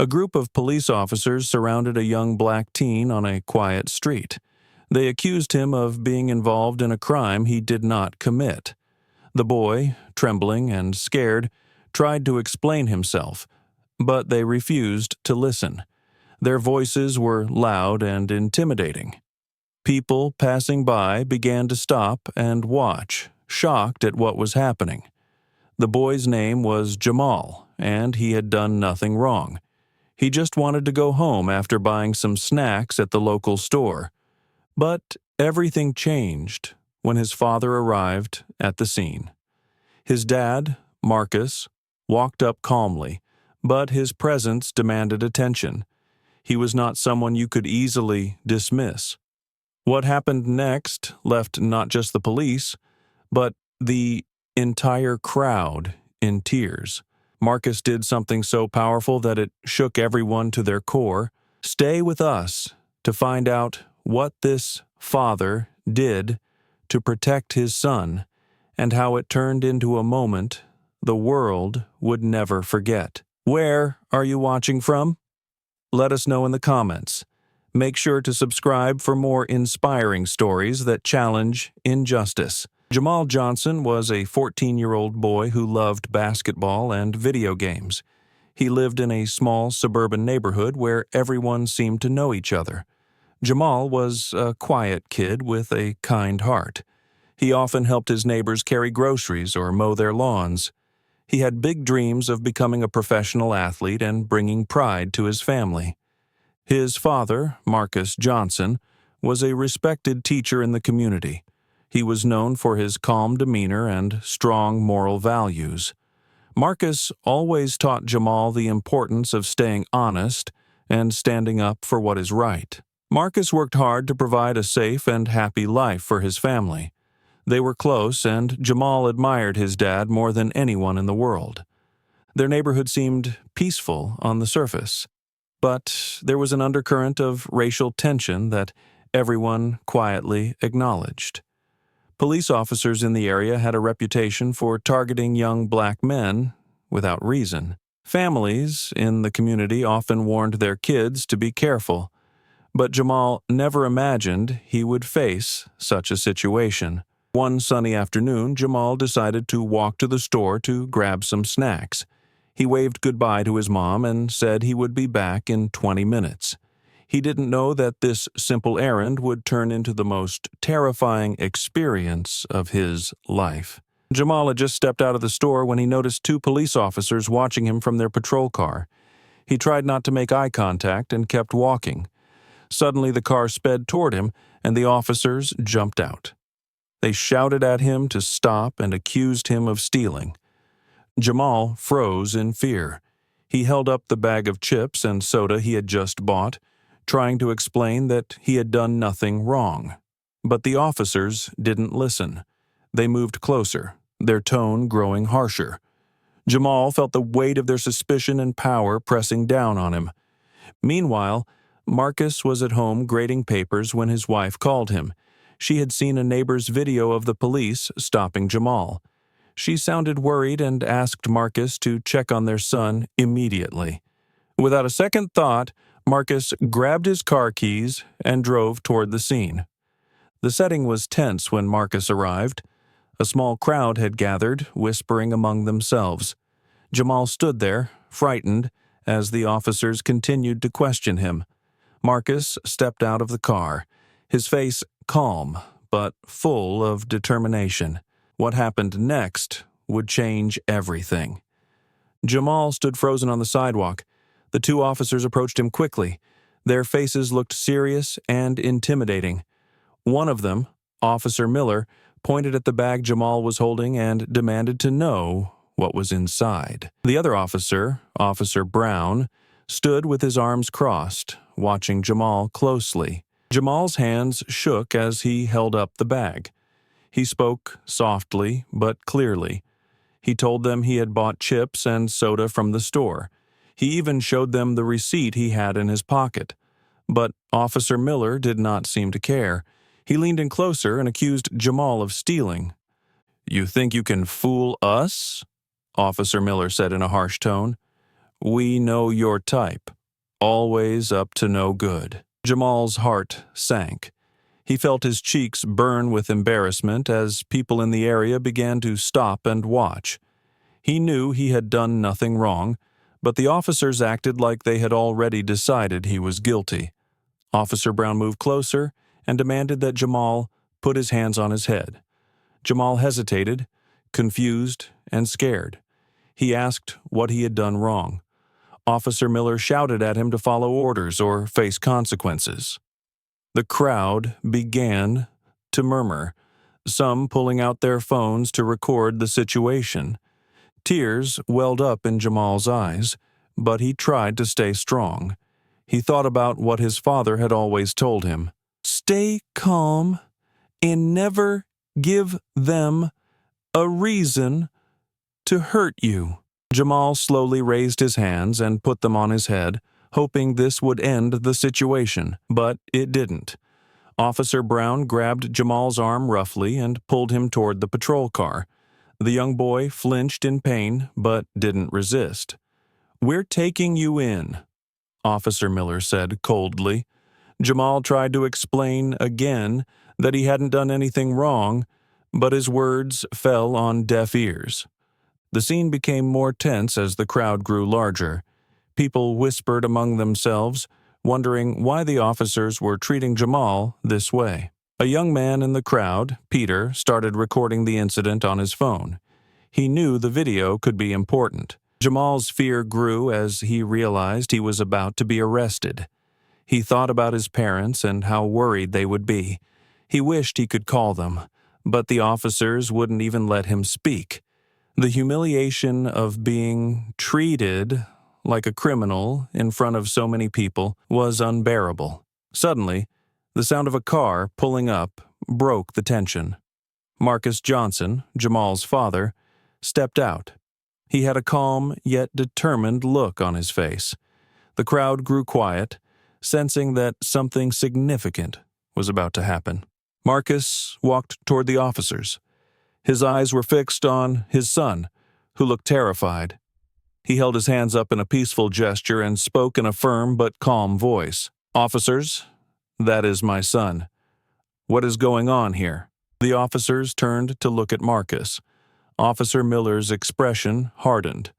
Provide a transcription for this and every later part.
A group of police officers surrounded a young black teen on a quiet street. They accused him of being involved in a crime he did not commit. The boy, trembling and scared, tried to explain himself, but they refused to listen. Their voices were loud and intimidating. People passing by began to stop and watch, shocked at what was happening. The boy's name was Jamal, and he had done nothing wrong. He just wanted to go home after buying some snacks at the local store. But everything changed when his father arrived at the scene. His dad, Marcus, walked up calmly, but his presence demanded attention. He was not someone you could easily dismiss. What happened next left not just the police, but the entire crowd in tears. Marcus did something so powerful that it shook everyone to their core. Stay with us to find out what this father did to protect his son and how it turned into a moment the world would never forget. Where are you watching from? Let us know in the comments. Make sure to subscribe for more inspiring stories that challenge injustice. Jamal Johnson was a 14-year-old boy who loved basketball and video games. He lived in a small suburban neighborhood where everyone seemed to know each other. Jamal was a quiet kid with a kind heart. He often helped his neighbors carry groceries or mow their lawns. He had big dreams of becoming a professional athlete and bringing pride to his family. His father, Marcus Johnson, was a respected teacher in the community. He was known for his calm demeanor and strong moral values. Marcus always taught Jamal the importance of staying honest and standing up for what is right. Marcus worked hard to provide a safe and happy life for his family. They were close, and Jamal admired his dad more than anyone in the world. Their neighborhood seemed peaceful on the surface, but there was an undercurrent of racial tension that everyone quietly acknowledged. Police officers in the area had a reputation for targeting young black men without reason. Families in the community often warned their kids to be careful, but Jamal never imagined he would face such a situation. One sunny afternoon, Jamal decided to walk to the store to grab some snacks. He waved goodbye to his mom and said he would be back in 20 minutes. He didn't know that this simple errand would turn into the most terrifying experience of his life. Jamal had just stepped out of the store when he noticed two police officers watching him from their patrol car. He tried not to make eye contact and kept walking. Suddenly, the car sped toward him, and the officers jumped out. They shouted at him to stop and accused him of stealing. Jamal froze in fear. He held up the bag of chips and soda he had just bought, trying to explain that he had done nothing wrong. But the officers didn't listen. They moved closer, their tone growing harsher. Jamal felt the weight of their suspicion and power pressing down on him. Meanwhile, Marcus was at home grading papers when his wife called him. She had seen a neighbor's video of the police stopping Jamal. She sounded worried and asked Marcus to check on their son immediately. Without a second thought, Marcus grabbed his car keys and drove toward the scene. The setting was tense when Marcus arrived. A small crowd had gathered, whispering among themselves. Jamal stood there, frightened, as the officers continued to question him. Marcus stepped out of the car, his face calm but full of determination. What happened next would change everything. Jamal stood frozen on the sidewalk. The two officers approached him quickly. Their faces looked serious and intimidating. One of them, Officer Miller, pointed at the bag Jamal was holding and demanded to know what was inside. The other officer, Officer Brown, stood with his arms crossed, watching Jamal closely. Jamal's hands shook as he held up the bag. He spoke softly but clearly. He told them he had bought chips and soda from the store. He even showed them the receipt he had in his pocket. But Officer Miller did not seem to care. He leaned in closer and accused Jamal of stealing. "You think you can fool us?" Officer Miller said in a harsh tone. We know your type. Always up to no good." Jamal's heart sank. He felt his cheeks burn with embarrassment as people in the area began to stop and watch. He knew he had done nothing wrong, but the officers acted like they had already decided he was guilty. Officer Brown moved closer and demanded that Jamal put his hands on his head. Jamal hesitated, confused and scared. He asked what he had done wrong. Officer Miller shouted at him to follow orders or face consequences. The crowd began to murmur, some pulling out their phones to record the situation. Tears welled up in Jamal's eyes, but he tried to stay strong. He thought about what his father had always told him. "Stay calm and never give them a reason to hurt you." Jamal slowly raised his hands and put them on his head, hoping this would end the situation, but it didn't. Officer Brown grabbed Jamal's arm roughly and pulled him toward the patrol car. The young boy flinched in pain, but didn't resist. "We're taking you in," Officer Miller said coldly. Jamal tried to explain again that he hadn't done anything wrong, but his words fell on deaf ears. The scene became more tense as the crowd grew larger. People whispered among themselves, wondering why the officers were treating Jamal this way. A young man in the crowd, Peter, started recording the incident on his phone. He knew the video could be important. Jamal's fear grew as he realized he was about to be arrested. He thought about his parents and how worried they would be. He wished he could call them, but the officers wouldn't even let him speak. The humiliation of being treated like a criminal in front of so many people was unbearable. Suddenly, the sound of a car pulling up broke the tension. Marcus Johnson, Jamal's father, stepped out. He had a calm yet determined look on his face. The crowd grew quiet, sensing that something significant was about to happen. Marcus walked toward the officers. His eyes were fixed on his son, who looked terrified. He held his hands up in a peaceful gesture and spoke in a firm but calm voice. "Officers, that is my son. What is going on here?" The officers turned to look at Marcus. Officer Miller's expression hardened.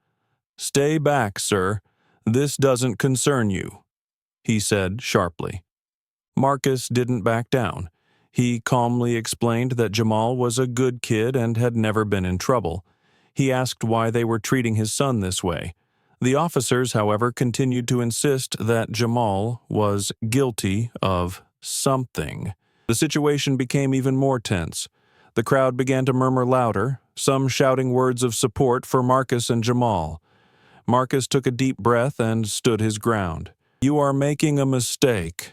"Stay back, sir. This doesn't concern you," he said sharply. Marcus didn't back down. He calmly explained that Jamal was a good kid and had never been in trouble. He asked why they were treating his son this way. The officers, however, continued to insist that Jamal was guilty of something. The situation became even more tense. The crowd began to murmur louder, some shouting words of support for Marcus and Jamal. Marcus took a deep breath and stood his ground. "You are making a mistake,"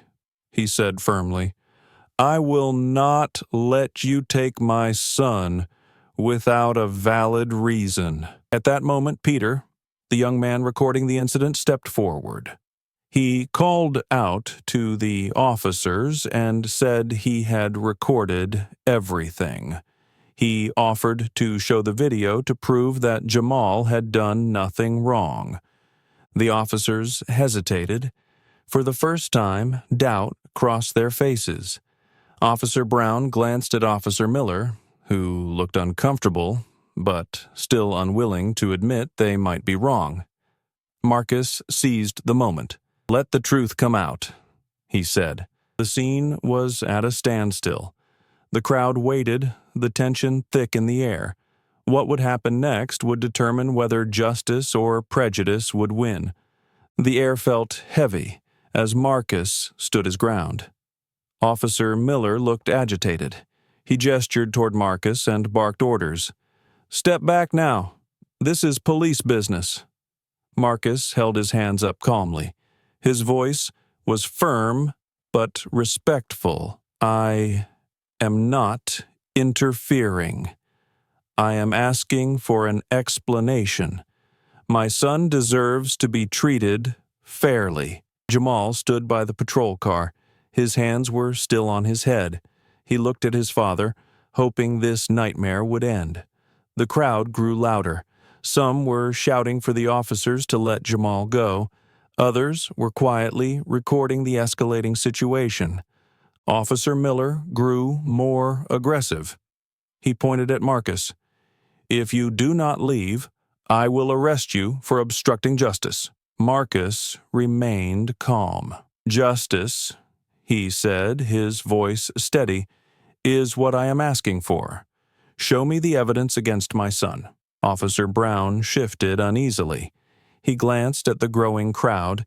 he said firmly. "I will not let you take my son without a valid reason." At that moment, Peter, the young man recording the incident, stepped forward. He called out to the officers and said he had recorded everything. He offered to show the video to prove that Jamal had done nothing wrong. The officers hesitated. For the first time, doubt crossed their faces. Officer Brown glanced at Officer Miller, who looked uncomfortable, but still unwilling to admit they might be wrong. Marcus seized the moment. "Let the truth come out," he said. The scene was at a standstill. The crowd waited, the tension thick in the air. What would happen next would determine whether justice or prejudice would win. The air felt heavy as Marcus stood his ground. Officer Miller looked agitated. He gestured toward Marcus and barked orders. "Step back now. This is police business." Marcus held his hands up calmly. His voice was firm but respectful. "I am not interfering. I am asking for an explanation. My son deserves to be treated fairly." Jamal stood by the patrol car. His hands were still on his head. He looked at his father, hoping this nightmare would end. The crowd grew louder. Some were shouting for the officers to let Jamal go. Others were quietly recording the escalating situation. Officer Miller grew more aggressive. He pointed at Marcus. "If you do not leave, I will arrest you for obstructing justice." Marcus remained calm. "Justice," he said, his voice steady, "is what I am asking for. Show me the evidence against my son." Officer Brown shifted uneasily. He glanced at the growing crowd.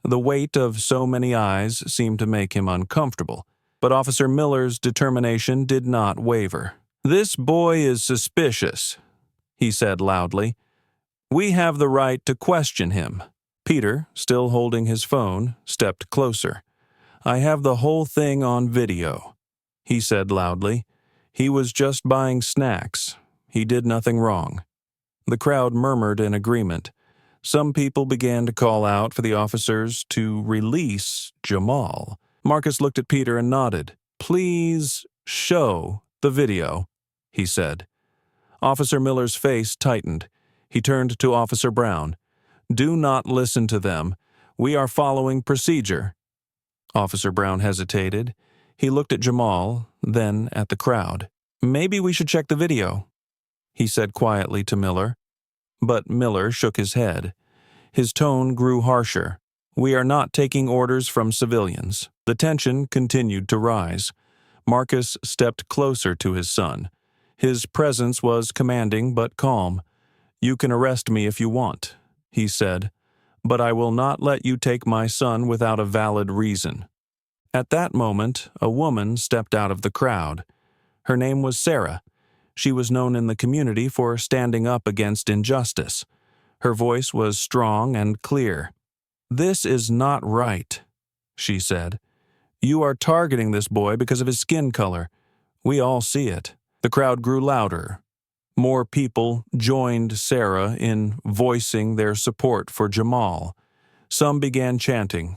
The weight of so many eyes seemed to make him uncomfortable, but Officer Miller's determination did not waver. "This boy is suspicious," he said loudly. "We have the right to question him." Peter, still holding his phone, stepped closer. "I have the whole thing on video," he said loudly. "He was just buying snacks. He did nothing wrong." The crowd murmured in agreement. Some people began to call out for the officers to release Jamal. Marcus looked at Peter and nodded. "Please show the video," he said. Officer Miller's face tightened. He turned to Officer Brown. "Do not listen to them. We are following procedure." Officer Brown hesitated. He looked at Jamal, then at the crowd. "Maybe we should check the video," he said quietly to Miller. But Miller shook his head. His tone grew harsher. "We are not taking orders from civilians." The tension continued to rise. Marcus stepped closer to his son. His presence was commanding but calm. "You can arrest me if you want," he said, "but I will not let you take my son without a valid reason." At that moment, a woman stepped out of the crowd. Her name was Sarah. She was known in the community for standing up against injustice. Her voice was strong and clear. "This is not right," she said. "You are targeting this boy because of his skin color. We all see it." The crowd grew louder. More people joined Sarah in voicing their support for Jamal. Some began chanting,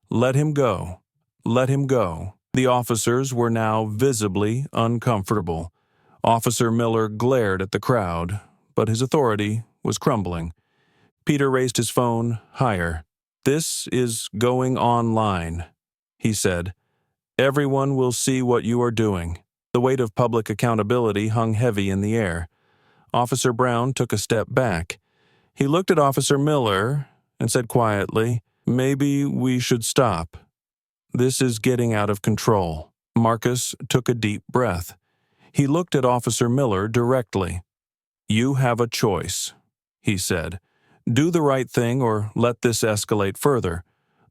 "Let him go, let him go." The officers were now visibly uncomfortable. Officer Miller glared at the crowd, but his authority was crumbling. Peter raised his phone higher. "This is going online," he said. "Everyone will see what you are doing." The weight of public accountability hung heavy in the air. Officer Brown took a step back. He looked at Officer Miller and said quietly, "Maybe we should stop. This is getting out of control." Marcus took a deep breath. He looked at Officer Miller directly. "You have a choice," he said. "Do the right thing or let this escalate further.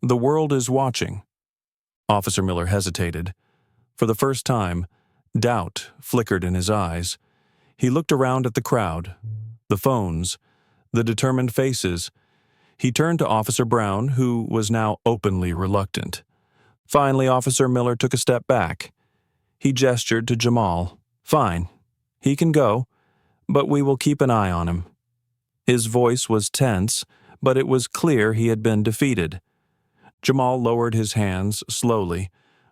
The world is watching." Officer Miller hesitated. For the first time, doubt flickered in his eyes. He looked around at the crowd, the phones, the determined faces. He turned to Officer Brown, who was now openly reluctant. Finally, Officer Miller took a step back. He gestured to Jamal. "Fine, he can go, but we will keep an eye on him." His voice was tense, but it was clear he had been defeated. Jamal lowered his hands slowly.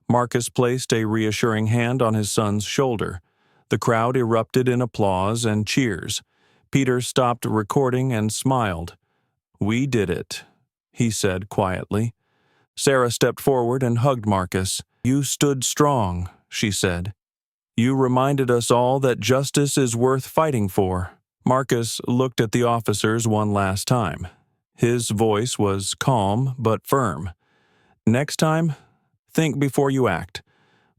Marcus placed a reassuring hand on his son's shoulder. The crowd erupted in applause and cheers. Peter stopped recording and smiled. "We did it," he said quietly. Sarah stepped forward and hugged Marcus. "You stood strong," she said. "You reminded us all that justice is worth fighting for." Marcus looked at the officers one last time. His voice was calm but firm. "Next time, think before you act.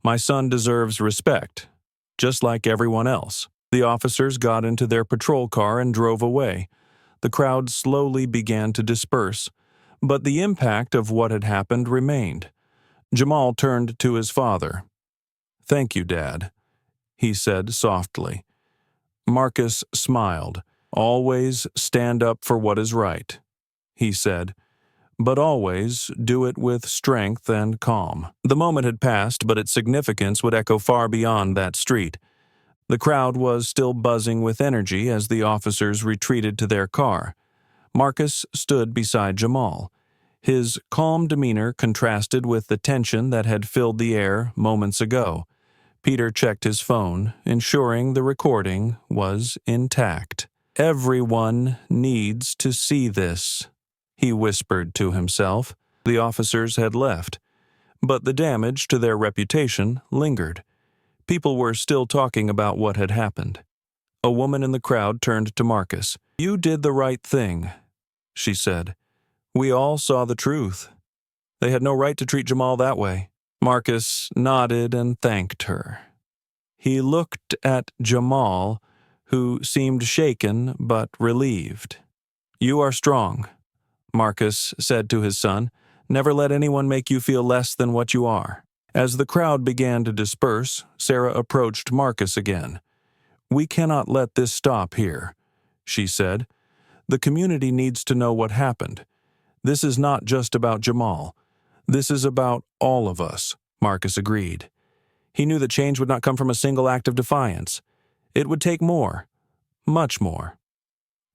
My son deserves respect, just like everyone else." The officers got into their patrol car and drove away. The crowd slowly began to disperse, but the impact of what had happened remained. Jamal turned to his father. "Thank you, Dad," he said softly. Marcus smiled. "Always stand up for what is right," he said, "but always do it with strength and calm." The moment had passed, but its significance would echo far beyond that street. The crowd was still buzzing with energy as the officers retreated to their car. Marcus stood beside Jamal. His calm demeanor contrasted with the tension that had filled the air moments ago. Peter checked his phone, ensuring the recording was intact. Everyone needs to see this, he whispered to himself. The officers had left, but the damage to their reputation lingered. People were still talking about what had happened. A woman in the crowd turned to Marcus. "You did the right thing," she said. "We all saw the truth. They had no right to treat Jamal that way." Marcus nodded and thanked her. He looked at Jamal, who seemed shaken but relieved. "You are strong," Marcus said to his son. "Never let anyone make you feel less than what you are." As the crowd began to disperse, Sarah approached Marcus again. "We cannot let this stop here," she said. "The community needs to know what happened. This is not just about Jamal. This is about all of us," Marcus agreed. He knew that change would not come from a single act of defiance. It would take more, much more.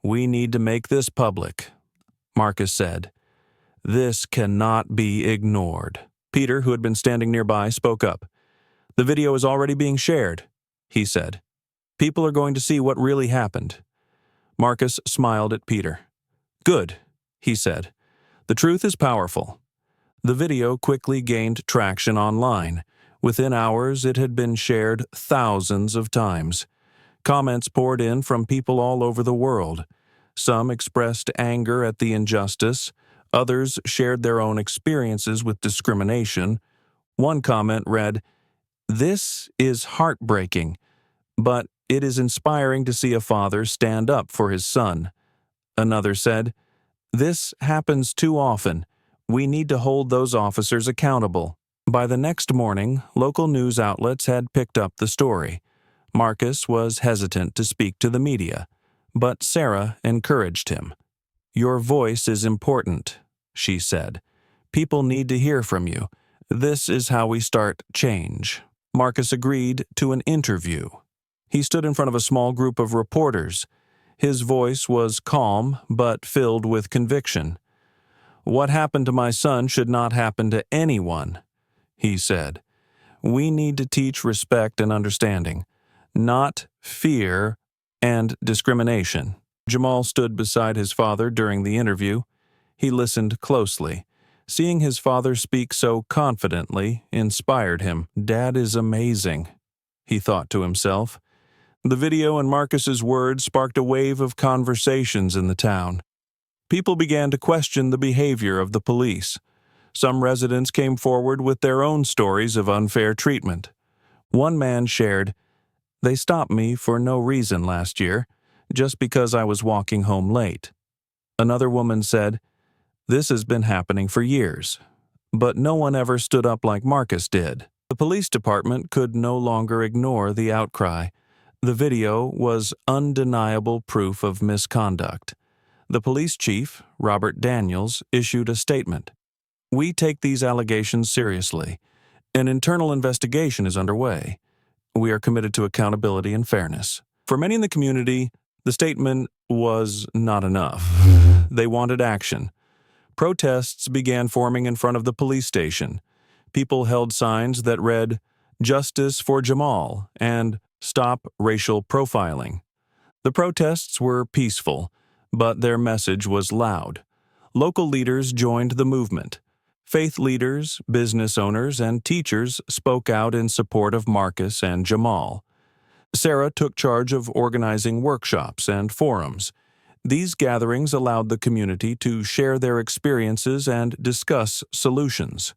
"We need to make this public," Marcus said. "This cannot be ignored." Peter, who had been standing nearby, spoke up. "The video is already being shared," he said. "People are going to see what really happened." Marcus smiled at Peter. "Good," he said. "The truth is powerful." The video quickly gained traction online. Within hours, it had been shared thousands of times. Comments poured in from people all over the world. Some expressed anger at the injustice. Others shared their own experiences with discrimination. One comment read, "This is heartbreaking, but it is inspiring to see a father stand up for his son." Another said, "This happens too often. We need to hold those officers accountable." By the next morning, local news outlets had picked up the story. Marcus was hesitant to speak to the media, but Sarah encouraged him. "Your voice is important," she said. "People need to hear from you. This is how we start change." Marcus agreed to an interview. He stood in front of a small group of reporters. His voice was calm but filled with conviction. "What happened to my son should not happen to anyone," he said. "We need to teach respect and understanding, not fear and discrimination." Jamal stood beside his father during the interview. He listened closely. Seeing his father speak so confidently inspired him. "Dad is amazing," he thought to himself. The video and Marcus's words sparked a wave of conversations in the town. People began to question the behavior of the police. Some residents came forward with their own stories of unfair treatment. One man shared, "They stopped me for no reason last year, just because I was walking home late." Another woman said, "This has been happening for years, but no one ever stood up like Marcus did." The police department could no longer ignore the outcry. The video was undeniable proof of misconduct. The police chief, Robert Daniels, issued a statement. "We take these allegations seriously. An internal investigation is underway. We are committed to accountability and fairness." For many in the community, the statement was not enough. They wanted action. Protests began forming in front of the police station. People held signs that read, "Justice for Jamal" and "Stop Racial Profiling." The protests were peaceful, but their message was loud. Local leaders joined the movement. Faith leaders, business owners, and teachers spoke out in support of Marcus and Jamal. Sarah took charge of organizing workshops and forums. These gatherings allowed the community to share their experiences and discuss solutions.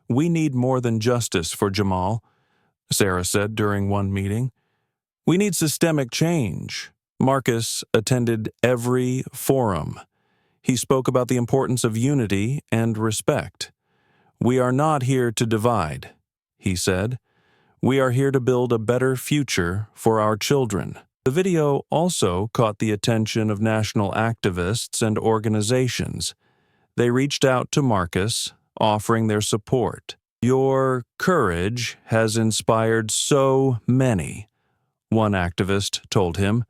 "We need more than justice for Jamal," Sarah said during one meeting. "We need systemic change." Marcus attended every forum. He spoke about the importance of unity and respect. "We are not here to divide," he said. "We are here to build a better future for our children." The video also caught the attention of national activists and organizations. They reached out to Marcus, offering their support. "Your courage has inspired so many," one activist told him.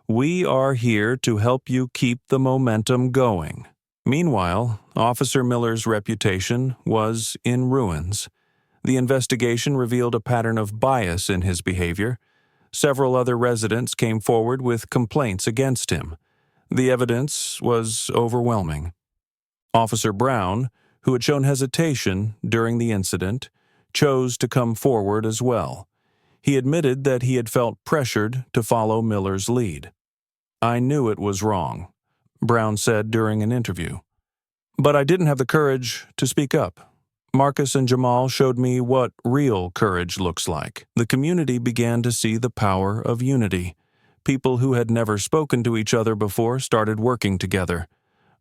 "We are here to help you keep the momentum going." Meanwhile, Officer Miller's reputation was in ruins. The investigation revealed a pattern of bias in his behavior. Several other residents came forward with complaints against him. The evidence was overwhelming. Officer Brown, who had shown hesitation during the incident, chose to come forward as well. He admitted that he had felt pressured to follow Miller's lead. "I knew it was wrong," Brown said during an interview. "But I didn't have the courage to speak up. Marcus and Jamal showed me what real courage looks like." The community began to see the power of unity. People who had never spoken to each other before started working together.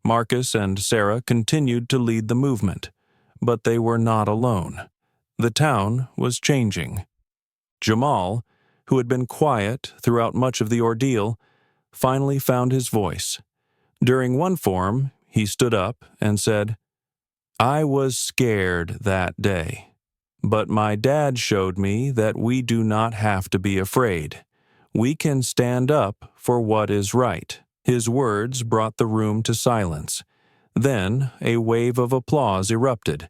Marcus and Sarah continued to lead the movement, but they were not alone. The town was changing. Jamal, who had been quiet throughout much of the ordeal, finally found his voice. During one forum, he stood up and said, "I was scared that day, but my dad showed me that we do not have to be afraid. We can stand up for what is right." His words brought the room to silence. Then a wave of applause erupted.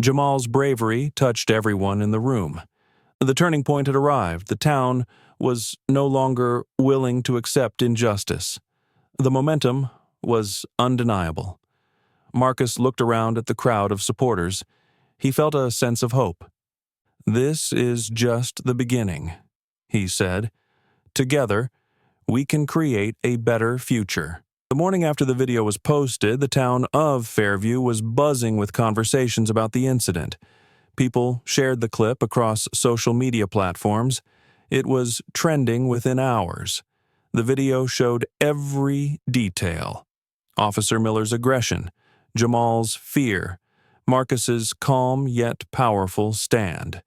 Jamal's bravery touched everyone in the room. The turning point had arrived. The town was no longer willing to accept injustice. The momentum was undeniable. Marcus looked around at the crowd of supporters. He felt a sense of hope. "This is just the beginning," he said. "Together, we can create a better future." The morning after the video was posted, the town of Fairview was buzzing with conversations about the incident. People shared the clip across social media platforms. It was trending within hours. The video showed every detail: Officer Miller's aggression, Jamal's fear, Marcus's calm yet powerful stand.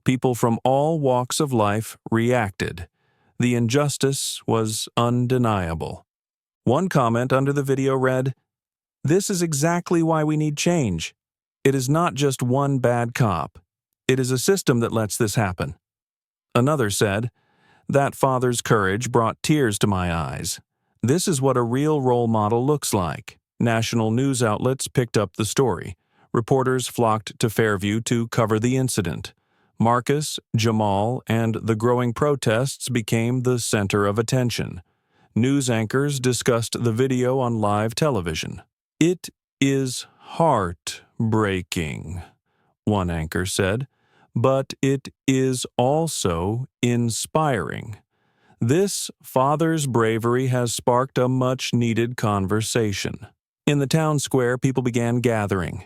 People from all walks of life reacted. The injustice was undeniable. One comment under the video read, "This is exactly why we need change. It is not just one bad cop. It is a system that lets this happen." Another said, "That father's courage brought tears to my eyes. This is what a real role model looks like." National news outlets picked up the story. Reporters flocked to Fairview to cover the incident. Marcus, Jamal, and the growing protests became the center of attention. News anchors discussed the video on live television. "It is heartbreaking," one anchor said, "but it is also inspiring. This father's bravery has sparked a much-needed conversation." In the town square, people began gathering.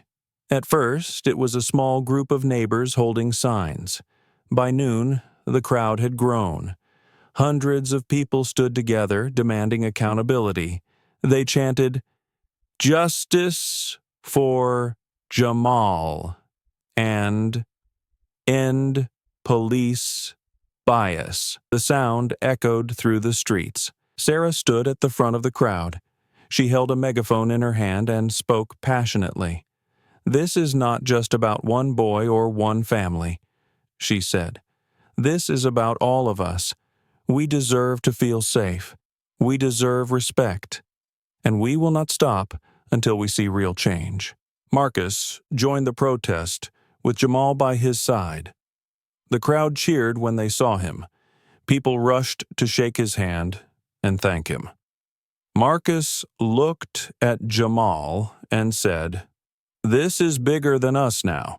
At first, it was a small group of neighbors holding signs. By noon, the crowd had grown. Hundreds of people stood together, demanding accountability. They chanted, "Justice for Jamal," and "End police bias." The sound echoed through the streets. Sarah stood at the front of the crowd. She held a megaphone in her hand and spoke passionately. "This is not just about one boy or one family," she said. "This is about all of us. We deserve to feel safe. We deserve respect. And we will not stop until we see real change." Marcus joined the protest with Jamal by his side. The crowd cheered when they saw him. People rushed to shake his hand and thank him. Marcus looked at Jamal and said, "This is bigger than us now.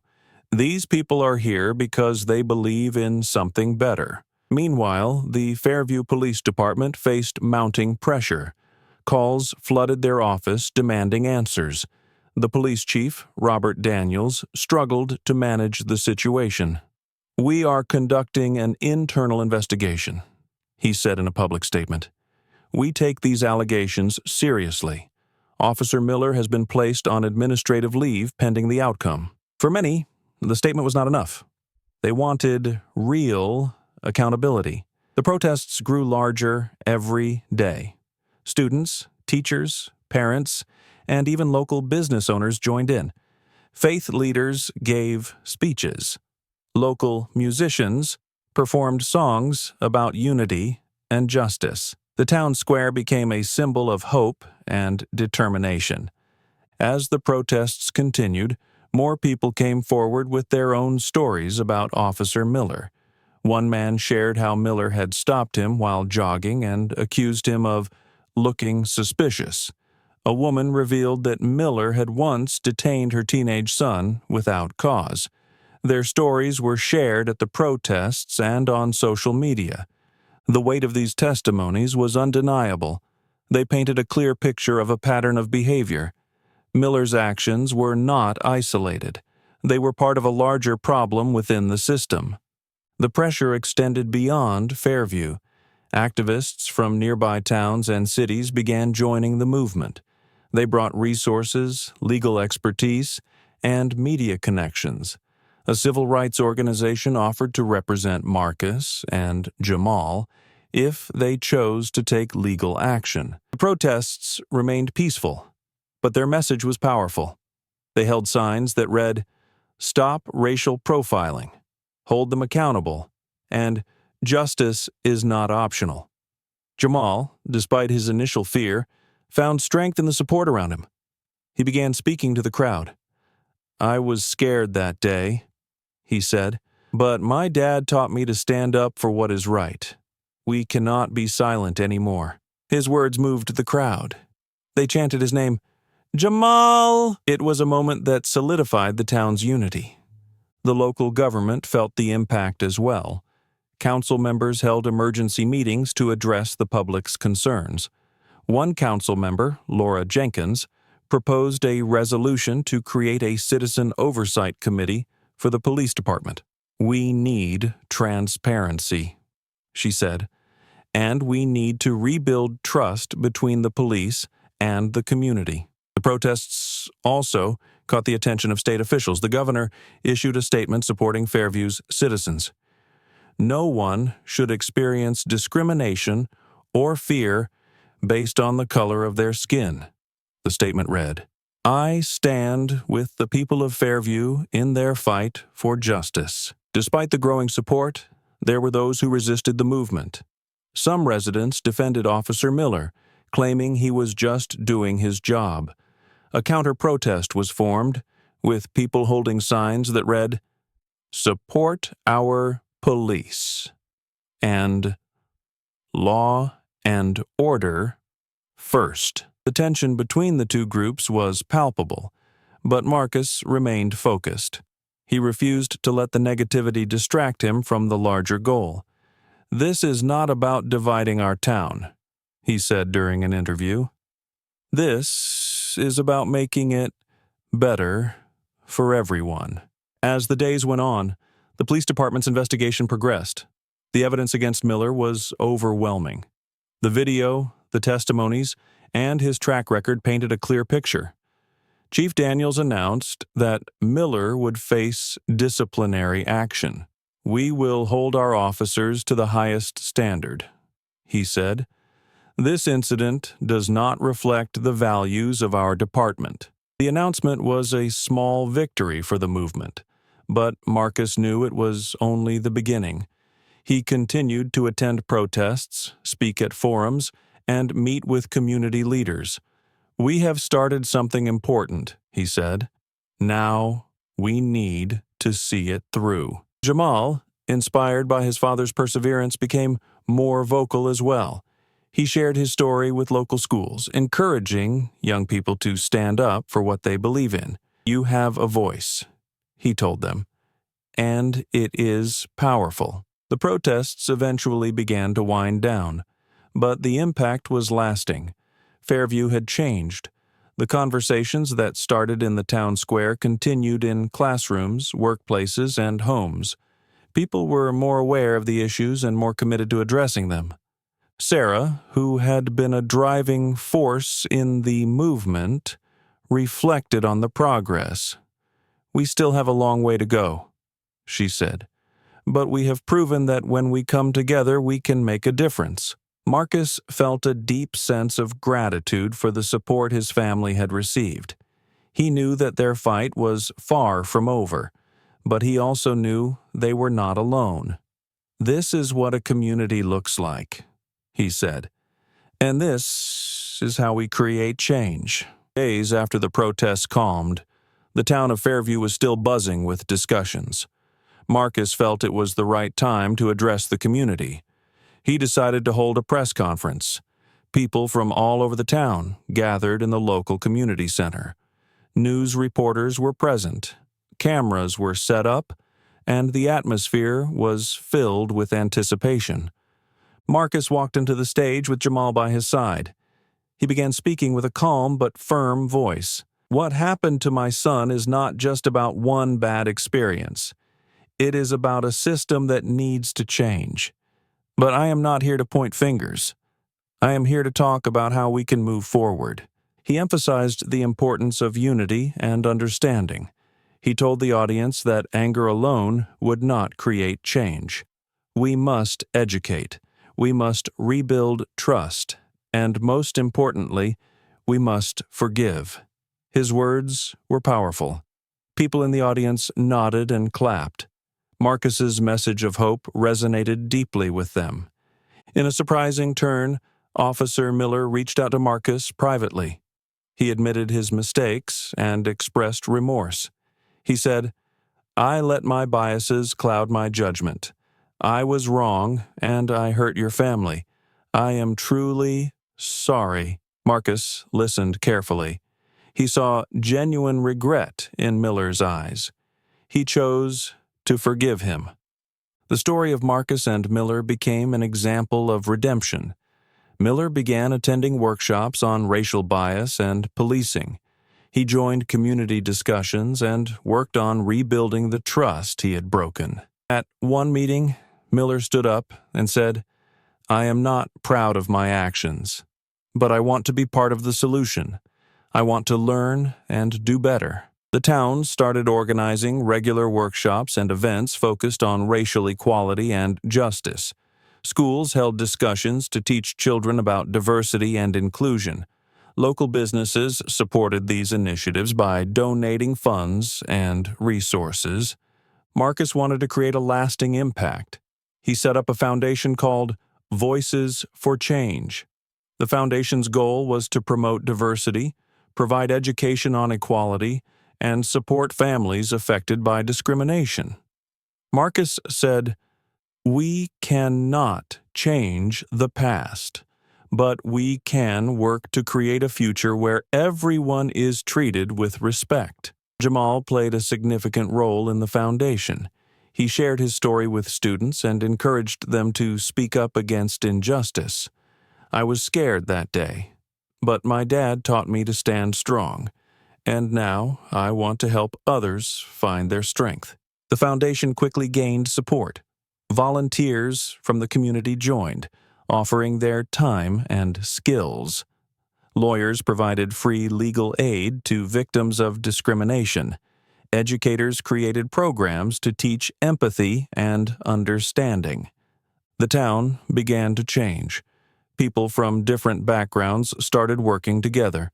These people are here because they believe in something better." Meanwhile, the Fairview Police Department faced mounting pressure. Calls flooded their office demanding answers. The police chief, Robert Daniels, struggled to manage the situation. "We are conducting an internal investigation," he said in a public statement. "We take these allegations seriously. Officer Miller has been placed on administrative leave pending the outcome." For many, the statement was not enough. They wanted real accountability. The protests grew larger every day. Students, teachers, parents, and even local business owners joined in. Faith leaders gave speeches. Local musicians performed songs about unity and justice. The town square became a symbol of hope and determination. As the protests continued, more people came forward with their own stories about Officer Miller. One man shared how Miller had stopped him while jogging and accused him of looking suspicious. A woman revealed that Miller had once detained her teenage son without cause. Their stories were shared at the protests and on social media. The weight of these testimonies was undeniable. They painted a clear picture of a pattern of behavior. Miller's actions were not isolated. They were part of a larger problem within the system. The pressure extended beyond Fairview. Activists from nearby towns and cities began joining the movement. They brought resources, legal expertise, and media connections. A civil rights organization offered to represent Marcus and Jamal if they chose to take legal action. The protests remained peaceful, but their message was powerful. They held signs that read, "Stop racial profiling," "Hold them accountable," and "Justice is not optional." Jamal, despite his initial fear, found strength in the support around him. He began speaking to the crowd. "I was scared that day," he said, "but my dad taught me to stand up for what is right. We cannot be silent anymore." His words moved the crowd. They chanted his name, "Jamal!" It was a moment that solidified the town's unity. The local government felt the impact as well. Council members held emergency meetings to address the public's concerns. One council member, Laura Jenkins, proposed a resolution to create a citizen oversight committee for the police department. "We need transparency," she said, "and we need to rebuild trust between the police and the community." The protests also caught the attention of state officials. The governor issued a statement supporting Fairview's citizens. "No one should experience discrimination or fear based on the color of their skin," the statement read. "I stand with the people of Fairview in their fight for justice." Despite the growing support, there were those who resisted the movement. Some residents defended Officer Miller, claiming he was just doing his job. A counter-protest was formed, with people holding signs that read, "Support our police," and "Law and order first." The tension between the two groups was palpable, but Marcus remained focused. He refused to let the negativity distract him from the larger goal. "This is not about dividing our town," he said during an interview. "This is about making it better for everyone." As the days went on, the police department's investigation progressed. The evidence against Miller was overwhelming. The video, the testimonies, and his track record painted a clear picture. Chief Daniels announced that Miller would face disciplinary action. "We will hold our officers to the highest standard," he said. "This incident does not reflect the values of our department." The announcement was a small victory for the movement, but Marcus knew it was only the beginning. He continued to attend protests, speak at forums, and meet with community leaders. "We have started something important," he said. "Now we need to see it through." Jamal, inspired by his father's perseverance, became more vocal as well. He shared his story with local schools, encouraging young people to stand up for what they believe in. "You have a voice," he told them, "and it is powerful." The protests eventually began to wind down, but the impact was lasting. Fairview had changed. The conversations that started in the town square continued in classrooms, workplaces, and homes. People were more aware of the issues and more committed to addressing them. Sarah, who had been a driving force in the movement, reflected on the progress. "We still have a long way to go," she said, "but we have proven that when we come together we can make a difference." Marcus felt a deep sense of gratitude for the support his family had received. He knew that their fight was far from over, but he also knew they were not alone. "This is what a community looks like," he said, "and this is how we create change." Days after the protests calmed, the town of Fairview was still buzzing with discussions. Marcus felt it was the right time to address the community. He decided to hold a press conference. People from all over the town gathered in the local community center. News reporters were present, cameras were set up, and the atmosphere was filled with anticipation. Marcus walked into the stage with Jamal by his side. He began speaking with a calm but firm voice. "What happened to my son is not just about one bad experience. It is about a system that needs to change. But I am not here to point fingers. I am here to talk about how we can move forward." He emphasized the importance of unity and understanding. He told the audience that anger alone would not create change. We must educate. We must rebuild trust. And most importantly, we must forgive. His words were powerful. People in the audience nodded and clapped. Marcus's message of hope resonated deeply with them. In a surprising turn, Officer Miller reached out to Marcus privately. He admitted his mistakes and expressed remorse. He said, "I let my biases cloud my judgment. I was wrong, and I hurt your family. I am truly sorry." Marcus listened carefully. He saw genuine regret in Miller's eyes. He chose to forgive him. The story of Marcus and Miller became an example of redemption. Miller began attending workshops on racial bias and policing. He joined community discussions and worked on rebuilding the trust he had broken. At one meeting, Miller stood up and said, "I am not proud of my actions, but I want to be part of the solution. I want to learn and do better." The town started organizing regular workshops and events focused on racial equality and justice. Schools held discussions to teach children about diversity and inclusion. Local businesses supported these initiatives by donating funds and resources. Marcus wanted to create a lasting impact. He set up a foundation called Voices for Change. The foundation's goal was to promote diversity, provide education on equality, and support families affected by discrimination. Marcus said, "We cannot change the past, but we can work to create a future where everyone is treated with respect." Jamal played a significant role in the foundation. He shared his story with students and encouraged them to speak up against injustice. "I was scared that day, but my dad taught me to stand strong, and now I want to help others find their strength." The foundation quickly gained support. Volunteers from the community joined, offering their time and skills. Lawyers provided free legal aid to victims of discrimination. Educators created programs to teach empathy and understanding. The town began to change. People from different backgrounds started working together.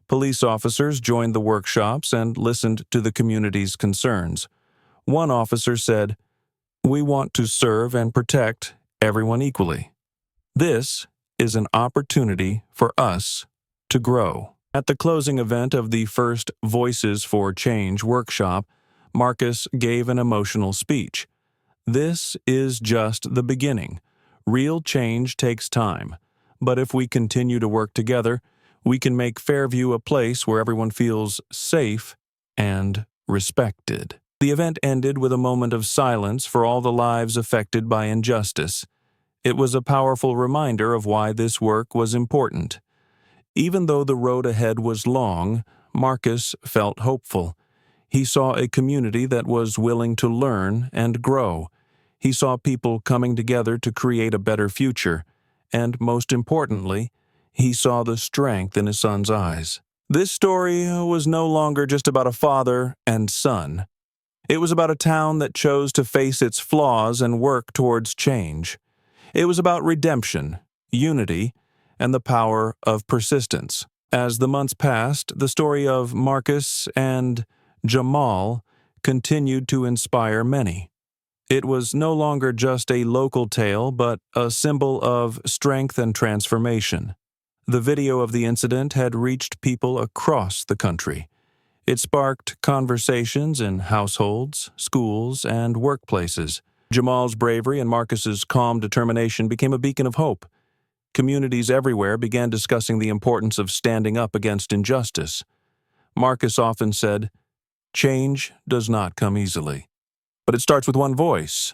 Police officers joined the workshops and listened to the community's concerns. One officer said, "We want to serve and protect everyone equally. This is an opportunity for us to grow." At the closing event of the first Voices for Change workshop, Marcus gave an emotional speech. "This is just the beginning. Real change takes time, but if we continue to work together, we can make Fairview a place where everyone feels safe and respected." The event ended with a moment of silence for all the lives affected by injustice. It was a powerful reminder of why this work was important. Even though the road ahead was long, Marcus felt hopeful. He saw a community that was willing to learn and grow. He saw people coming together to create a better future, and most importantly, he saw the strength in his son's eyes. This story was no longer just about a father and son. It was about a town that chose to face its flaws and work towards change. It was about redemption, unity, and the power of persistence. As the months passed, the story of Marcus and Jamal continued to inspire many. It was no longer just a local tale, but a symbol of strength and transformation. The video of the incident had reached people across the country. It sparked conversations in households, schools, and workplaces. Jamal's bravery and Marcus's calm determination became a beacon of hope. Communities everywhere began discussing the importance of standing up against injustice. Marcus often said, "Change does not come easily, but it starts with one voice,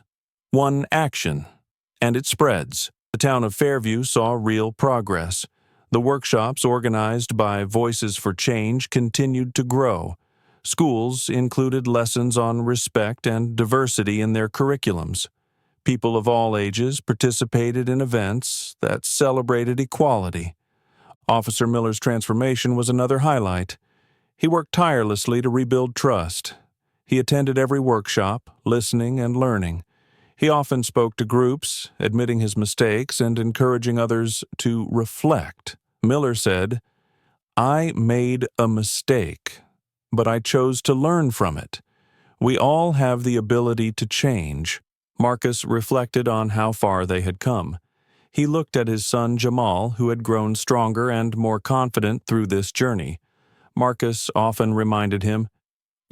one action, and it spreads." The town of Fairview saw real progress. The workshops organized by Voices for Change continued to grow. Schools included lessons on respect and diversity in their curriculums. People of all ages participated in events that celebrated equality. Officer Miller's transformation was another highlight. He worked tirelessly to rebuild trust. He attended every workshop, listening and learning. He often spoke to groups, admitting his mistakes and encouraging others to reflect. Miller said, "I made a mistake, but I chose to learn from it. We all have the ability to change." Marcus reflected on how far they had come. He looked at his son Jamal, who had grown stronger and more confident through this journey. Marcus often reminded him,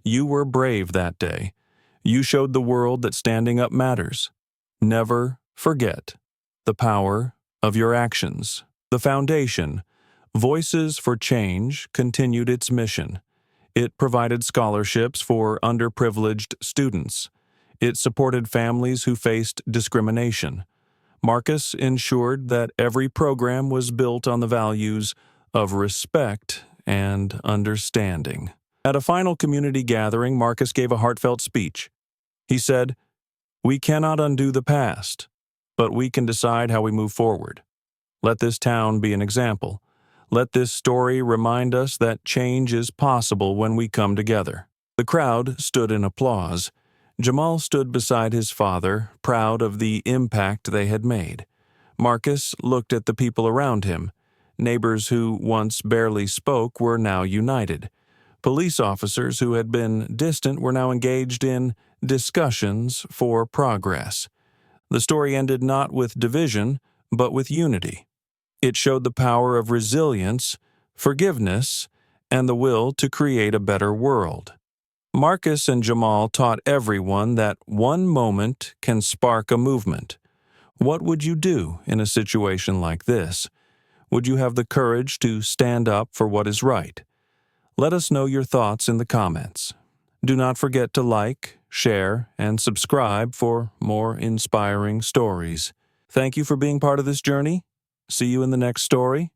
"You were brave that day. You showed the world that standing up matters. Never forget the power of your actions." The foundation, Voices for Change, continued its mission. It provided scholarships for underprivileged students. It supported families who faced discrimination. Marcus ensured that every program was built on the values of respect and understanding. At a final community gathering, Marcus gave a heartfelt speech. He said, "We cannot undo the past, but we can decide how we move forward. Let this town be an example. Let this story remind us that change is possible when we come together." The crowd stood in applause. Jamal stood beside his father, proud of the impact they had made. Marcus looked at the people around him. Neighbors who once barely spoke were now united. Police officers who had been distant were now engaged in discussions for progress. The story ended not with division, but with unity. It showed the power of resilience, forgiveness, and the will to create a better world. Marcus and Jamal taught everyone that one moment can spark a movement. What would you do in a situation like this? Would you have the courage to stand up for what is right? Let us know your thoughts in the comments. Do not forget to like, share, and subscribe for more inspiring stories. Thank you for being part of this journey. See you in the next story.